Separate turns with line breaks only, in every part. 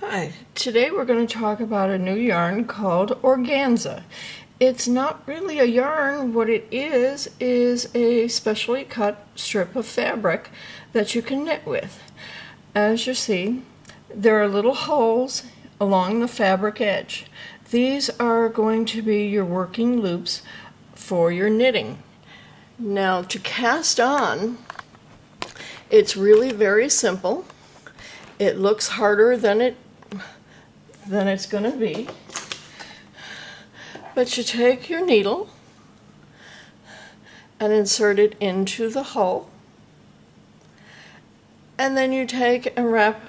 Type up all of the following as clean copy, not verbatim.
Hi, today we're going to talk about a new yarn called organza. It's not really a yarn. What it is a specially cut strip of fabric that you can knit with. As you see, there are little holes along the fabric edge. These are going to be your working loops for your knitting. Now, to cast on, it's really very simple. It looks harder than it's going to be. But you take your needle and insert it into the hole. And then you take and wrap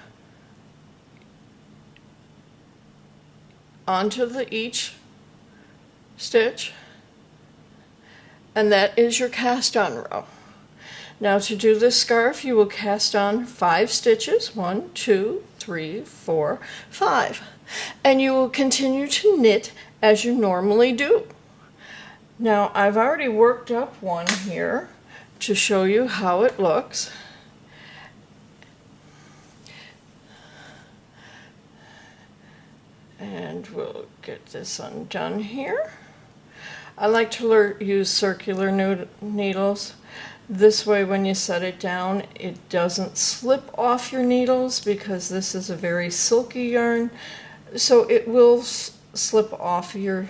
onto each stitch. And that is your cast on row. Now to do this scarf, you will cast on 5 stitches, 1, 2, 3, 4, 5. And you will continue to knit as you normally do. Now I've already worked up one here to show you how it looks. And we'll get this undone here. I like to use circular needles. This way, when you set it down, it doesn't slip off your needles because this is a very silky yarn, so it will slip off your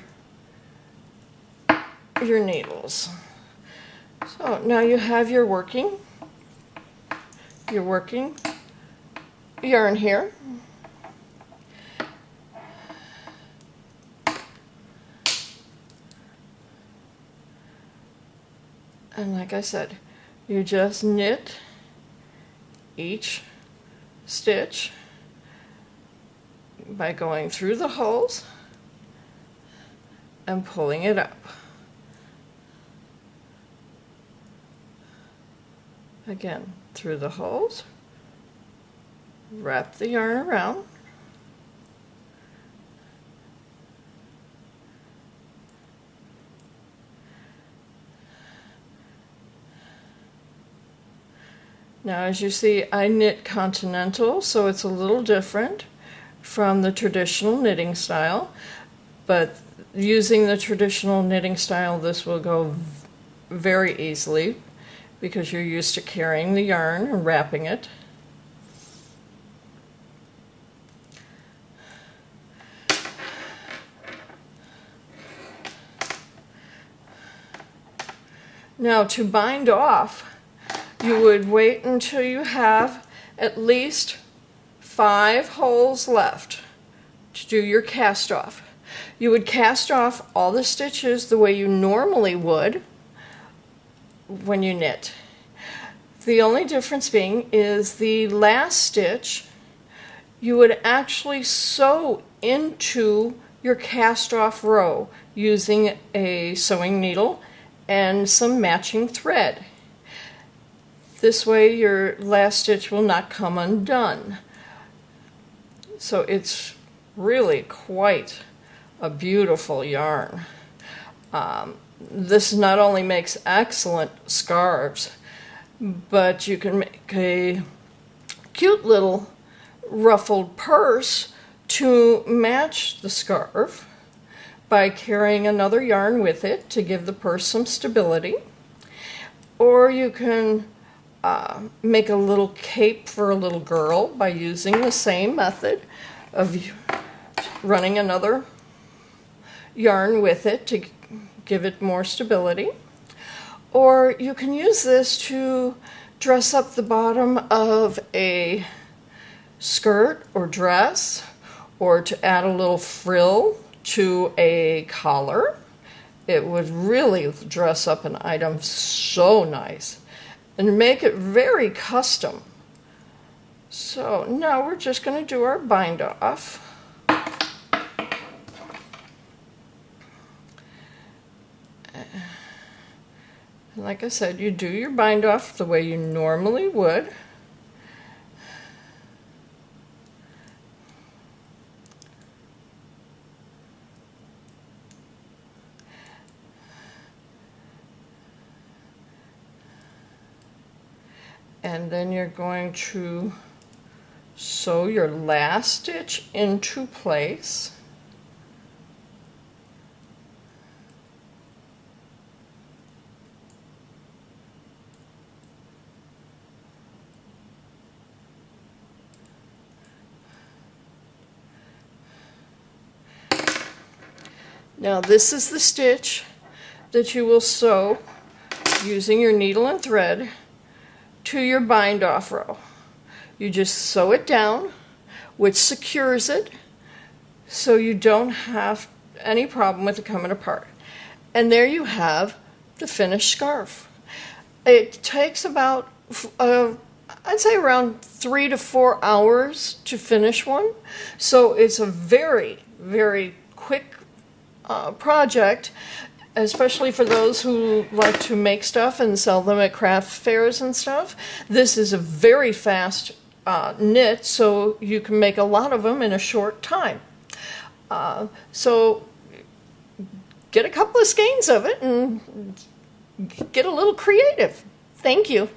needles. So now you have your working yarn here. And like I said, you just knit each stitch by going through the holes and pulling it up. Again, through the holes, wrap the yarn around, now as you see, I knit continental, so it's a little different from the traditional knitting style, but using the traditional knitting style, this will go very easily because you're used to carrying the yarn and wrapping it. Now to bind off, you would wait until you have at least 5 holes left to do your cast off. You would cast off all the stitches the way you normally would when you knit. The only difference being is the last stitch you would actually sew into your cast off row using a sewing needle and some matching thread. This way your last stitch will not come undone. So it's really quite a beautiful yarn. This not only makes excellent scarves, but you can make a cute little ruffled purse to match the scarf by carrying another yarn with it to give the purse some stability. Or you can make a little cape for a little girl by using the same method of running another yarn with it to give it more stability. Or you can use this to dress up the bottom of a skirt or dress, or to add a little frill to a collar. It would really dress up an item so nice and make it very custom. So now we're just going to do our bind off. And like I said, you do your bind off the way you normally would. And then you're going to Sew your last stitch into place. Now this is the stitch that you will sew using your needle and thread to your bind off row. You just sew it down, which secures it so you don't have any problem with it coming apart. And there you have the finished scarf. It takes about I'd say around 3 to 4 hours to finish one, so it's a very, very quick project, especially for those who like to make stuff and sell them at craft fairs and stuff. This is a very fast knit, so you can make a lot of them in a short time. So get a couple of skeins of it and get a little creative. Thank you.